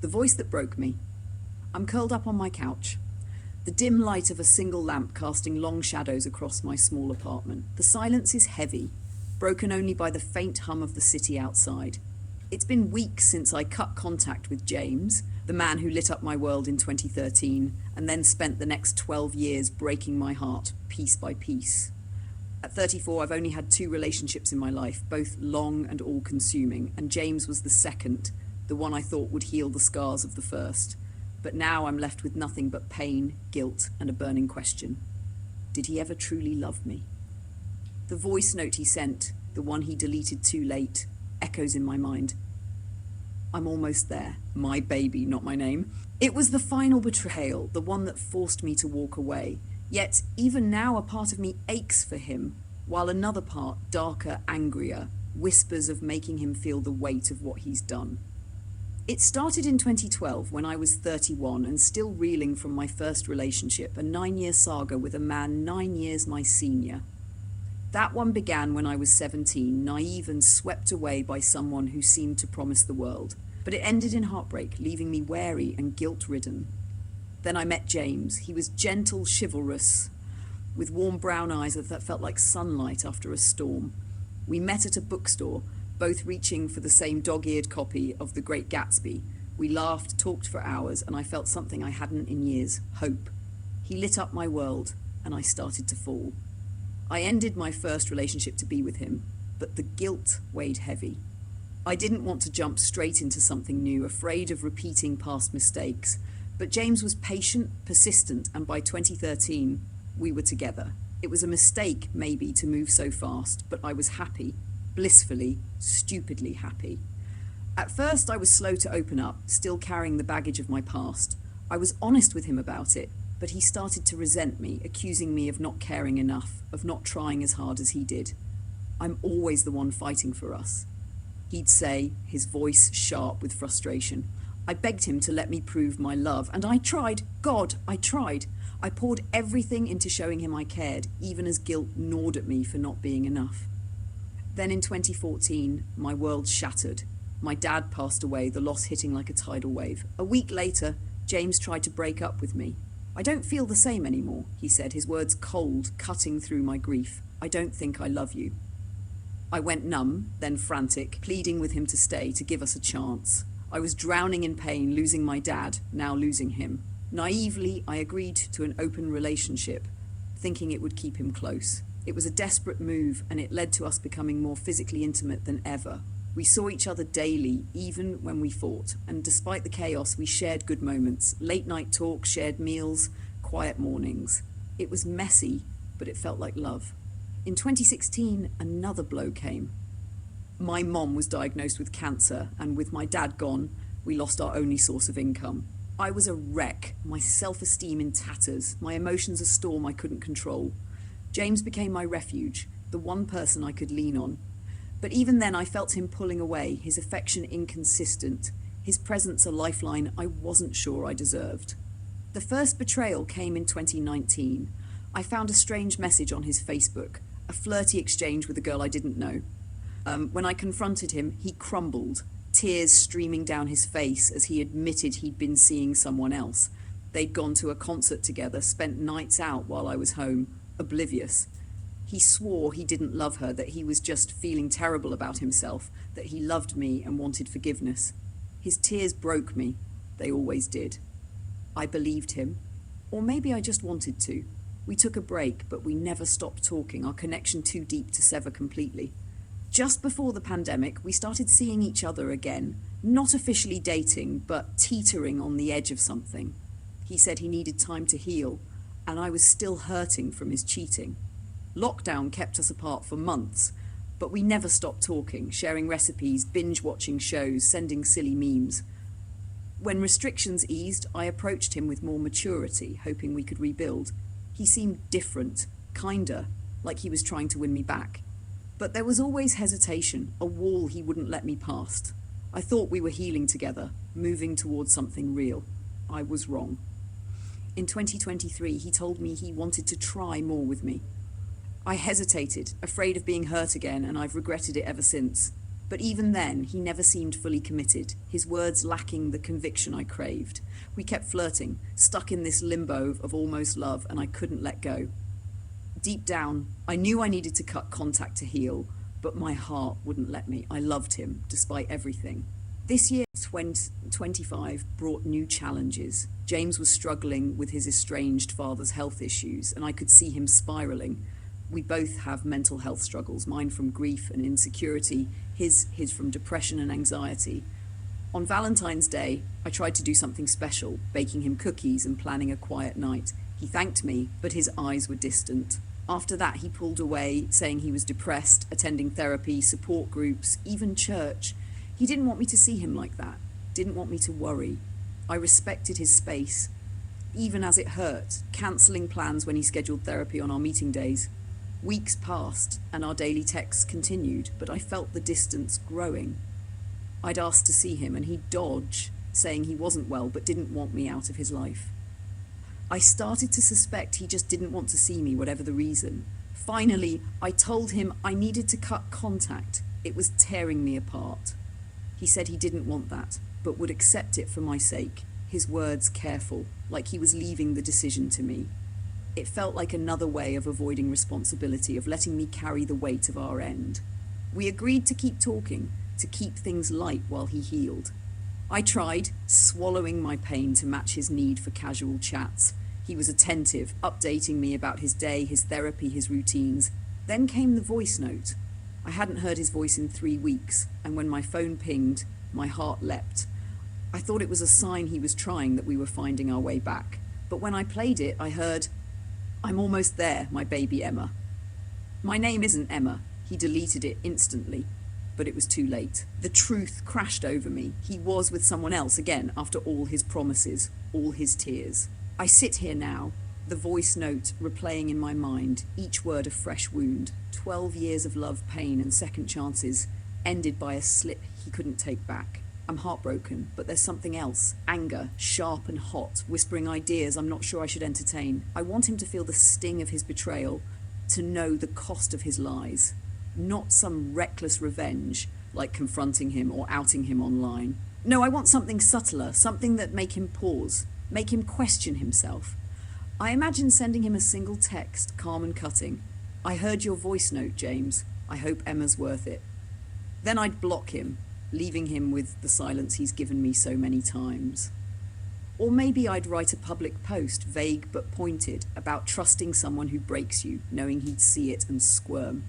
The voice that broke me. I'm curled up on my couch. The dim light of a single lamp casting long shadows across my small apartment. The silence is heavy, broken only by the faint hum of the city outside. It's been weeks since I cut contact with James, the man who lit up my world in 2013, and then spent the next 12 years breaking my heart, piece by piece. At 34, I've only had 2 relationships in my life, both long and all-consuming, and James was the second, the one I thought would heal the scars of the first. But now I'm left with nothing but pain, guilt, and a burning question. Did he ever truly love me? The voice note he sent, the one he deleted too late, echoes in my mind. I'm almost there. My baby, not my name. It was the final betrayal, the one that forced me to walk away. Yet, even now, a part of me aches for him, while another part, darker, angrier, whispers of making him feel the weight of what he's done. It started in 2012 when I was 31 and still reeling from my first relationship, a 9-year saga with a man 9 years my senior. That one began when I was 17, naive and swept away by someone who seemed to promise the world. But it ended in heartbreak, leaving me wary and guilt-ridden. Then I met James. He was gentle, chivalrous, with warm brown eyes that felt like sunlight after a storm. We met at a bookstore, both reaching for the same dog-eared copy of The Great Gatsby. We laughed, talked for hours, and I felt something I hadn't in years, hope. He lit up my world, and I started to fall. I ended my first relationship to be with him, but the guilt weighed heavy. I didn't want to jump straight into something new, afraid of repeating past mistakes. But James was patient, persistent, and by 2013, we were together. It was a mistake, maybe, to move so fast, but I was happy, blissfully, stupidly happy. At first, I was slow to open up, still carrying the baggage of my past. I was honest with him about it, but he started to resent me, accusing me of not caring enough, of not trying as hard as he did. I'm always the one fighting for us, he'd say, his voice sharp with frustration. I begged him to let me prove my love, and I tried. God, I tried. I poured everything into showing him I cared, even as guilt gnawed at me for not being enough. Then in 2014, my world shattered. My dad passed away, the loss hitting like a tidal wave. A week later, James tried to break up with me. I don't feel the same anymore, he said, his words cold, cutting through my grief. I don't think I love you. I went numb, then frantic, pleading with him to stay, to give us a chance. I was drowning in pain, losing my dad, now losing him. Naively, I agreed to an open relationship, thinking it would keep him close. It was a desperate move, and it led to us becoming more physically intimate than ever. We saw each other daily, even when we fought, and despite the chaos, we shared good moments, late-night talks, shared meals, quiet mornings. It was messy, but it felt like love. In 2016, another blow came. My mom was diagnosed with cancer, and with my dad gone, we lost our only source of income. I was a wreck, my self-esteem in tatters, my emotions a storm I couldn't control. James became my refuge, the one person I could lean on. But even then I felt him pulling away, his affection inconsistent, his presence a lifeline I wasn't sure I deserved. The first betrayal came in 2019. I found a strange message on his Facebook, a flirty exchange with a girl I didn't know. When I confronted him, he crumbled, tears streaming down his face as he admitted he'd been seeing someone else. They'd gone to a concert together, spent nights out while I was home, oblivious. He swore he didn't love her, that he was just feeling terrible about himself, that he loved me and wanted forgiveness. His tears broke me. They always did. I believed him. Or maybe I just wanted to. We took a break, but we never stopped talking, our connection too deep to sever completely. Just before the pandemic, we started seeing each other again, not officially dating, but teetering on the edge of something. He said he needed time to heal, and I was still hurting from his cheating. Lockdown kept us apart for months, but we never stopped talking, sharing recipes, binge-watching shows, sending silly memes. When restrictions eased, I approached him with more maturity, hoping we could rebuild. He seemed different, kinder, like he was trying to win me back. But there was always hesitation, a wall he wouldn't let me past. I thought we were healing together, moving towards something real. I was wrong. In 2023, he told me he wanted to try more with me. I hesitated, afraid of being hurt again, and I've regretted it ever since. But even then, he never seemed fully committed, his words lacking the conviction I craved. We kept flirting, stuck in this limbo of almost love, and I couldn't let go. Deep down, I knew I needed to cut contact to heal, but my heart wouldn't let me. I loved him, despite everything. This year, 2025, brought new challenges. James was struggling with his estranged father's health issues, and I could see him spiraling. We both have mental health struggles, mine from grief and insecurity, his from depression and anxiety. On Valentine's Day, I tried to do something special, baking him cookies and planning a quiet night. He thanked me, but his eyes were distant. After that, he pulled away, saying he was depressed, attending therapy, support groups, even church. He didn't want me to see him like that, didn't want me to worry. I respected his space, even as it hurt, cancelling plans when he scheduled therapy on our meeting days. Weeks passed, and our daily texts continued, but I felt the distance growing. I'd asked to see him, and he'd dodge, saying he wasn't well but didn't want me out of his life. I started to suspect he just didn't want to see me, whatever the reason. Finally, I told him I needed to cut contact. It was tearing me apart. He said he didn't want that, but would accept it for my sake, his words careful, like he was leaving the decision to me. It felt like another way of avoiding responsibility, of letting me carry the weight of our end. We agreed to keep talking, to keep things light while he healed. I tried, swallowing my pain to match his need for casual chats. He was attentive, updating me about his day, his therapy, his routines. Then came the voice note. I hadn't heard his voice in 3 weeks, and when my phone pinged, my heart leapt. I thought it was a sign he was trying, that we were finding our way back. But when I played it, I heard, "I'm almost there, my baby Emma." My name isn't Emma. He deleted it instantly, but it was too late. The truth crashed over me. He was with someone else again after all his promises, all his tears. I sit here now, the voice note replaying in my mind, each word a fresh wound. 12 years of love, pain, and second chances, ended by a slip he couldn't take back. I'm heartbroken, but there's something else. Anger, sharp and hot, whispering ideas I'm not sure I should entertain. I want him to feel the sting of his betrayal, to know the cost of his lies. Not some reckless revenge, like confronting him or outing him online. No, I want something subtler, something that make him pause, make him question himself. I imagine sending him a single text, calm and cutting. "I heard your voice note, James. I hope Emma's worth it." Then I'd block him, leaving him with the silence he's given me so many times. Or maybe I'd write a public post, vague but pointed, about trusting someone who breaks you, knowing he'd see it and squirm.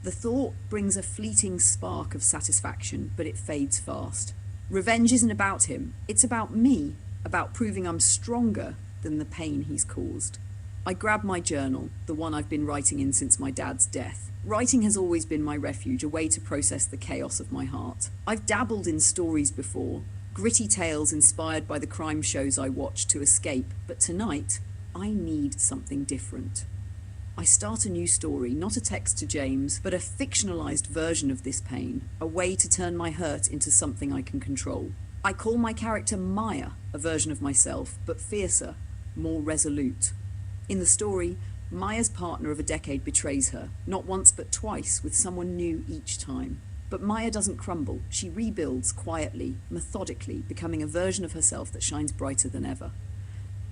The thought brings a fleeting spark of satisfaction, but it fades fast. Revenge isn't about him, it's about me, about proving I'm stronger than the pain he's caused. I grab my journal, the one I've been writing in since my dad's death. Writing has always been my refuge, a way to process the chaos of my heart. I've dabbled in stories before, gritty tales inspired by the crime shows I watched to escape, but tonight, I need something different. I start a new story, not a text to James, but a fictionalized version of this pain, a way to turn my hurt into something I can control. I call my character Maya, a version of myself, but fiercer, more resolute. In the story, Maya's partner of a decade betrays her, not once but twice, with someone new each time. But Maya doesn't crumble. She rebuilds quietly, methodically, becoming a version of herself that shines brighter than ever.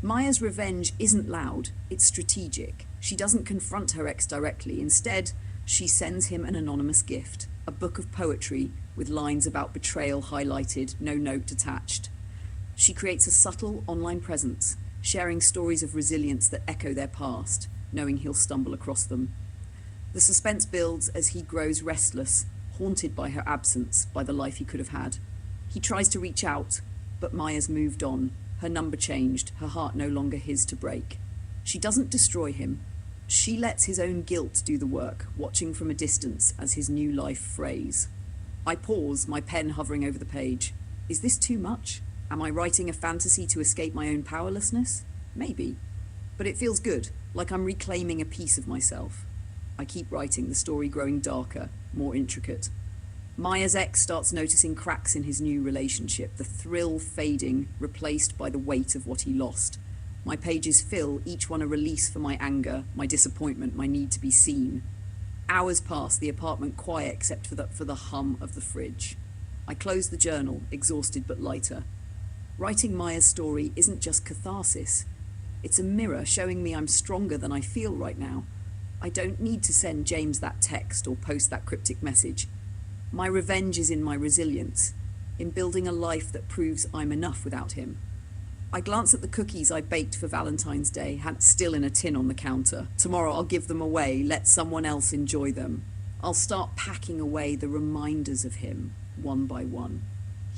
Maya's revenge isn't loud, it's strategic. She doesn't confront her ex directly. Instead, she sends him an anonymous gift, a book of poetry with lines about betrayal highlighted, no note attached. She creates a subtle online presence, sharing stories of resilience that echo their past, knowing he'll stumble across them. The suspense builds as he grows restless, haunted by her absence, by the life he could have had. He tries to reach out, but Maya's moved on. Her number changed, her heart no longer his to break. She doesn't destroy him. She lets his own guilt do the work, watching from a distance as his new life frays. I pause, my pen hovering over the page. Is this too much? Am I writing a fantasy to escape my own powerlessness? Maybe. But it feels good, like I'm reclaiming a piece of myself. I keep writing, the story growing darker, more intricate. Maya's ex starts noticing cracks in his new relationship, the thrill fading, replaced by the weight of what he lost. My pages fill, each one a release for my anger, my disappointment, my need to be seen. Hours pass, the apartment quiet except for the hum of the fridge. I close the journal, exhausted but lighter. Writing Maya's story isn't just catharsis. It's a mirror showing me I'm stronger than I feel right now. I don't need to send James that text or post that cryptic message. My revenge is in my resilience, in building a life that proves I'm enough without him. I glance at the cookies I baked for Valentine's Day, still in a tin on the counter. Tomorrow I'll give them away, let someone else enjoy them. I'll start packing away the reminders of him, one by one.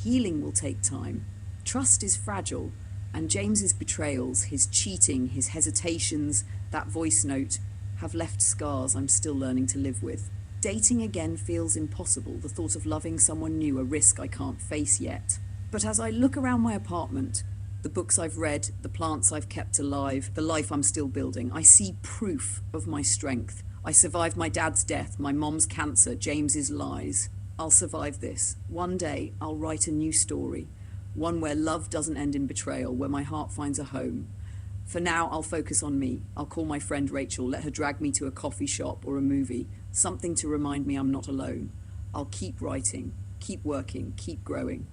Healing will take time. Trust is fragile, and James's betrayals, his cheating, his hesitations, that voice note, have left scars I'm still learning to live with. Dating again feels impossible, the thought of loving someone new a risk I can't face yet. But as I look around my apartment, the books I've read, the plants I've kept alive, the life I'm still building, I see proof of my strength. I survived my dad's death, my mom's cancer, James's lies. I'll survive this. One day, I'll write a new story. One where love doesn't end in betrayal, where my heart finds a home. For now, I'll focus on me. I'll call my friend Rachel, let her drag me to a coffee shop or a movie, something to remind me I'm not alone. I'll keep writing, keep working, keep growing.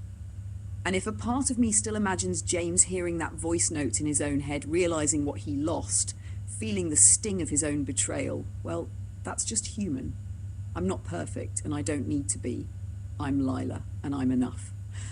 And if a part of me still imagines James hearing that voice note in his own head, realizing what he lost, feeling the sting of his own betrayal, well, that's just human. I'm not perfect, and I don't need to be. I'm Lila, and I'm enough.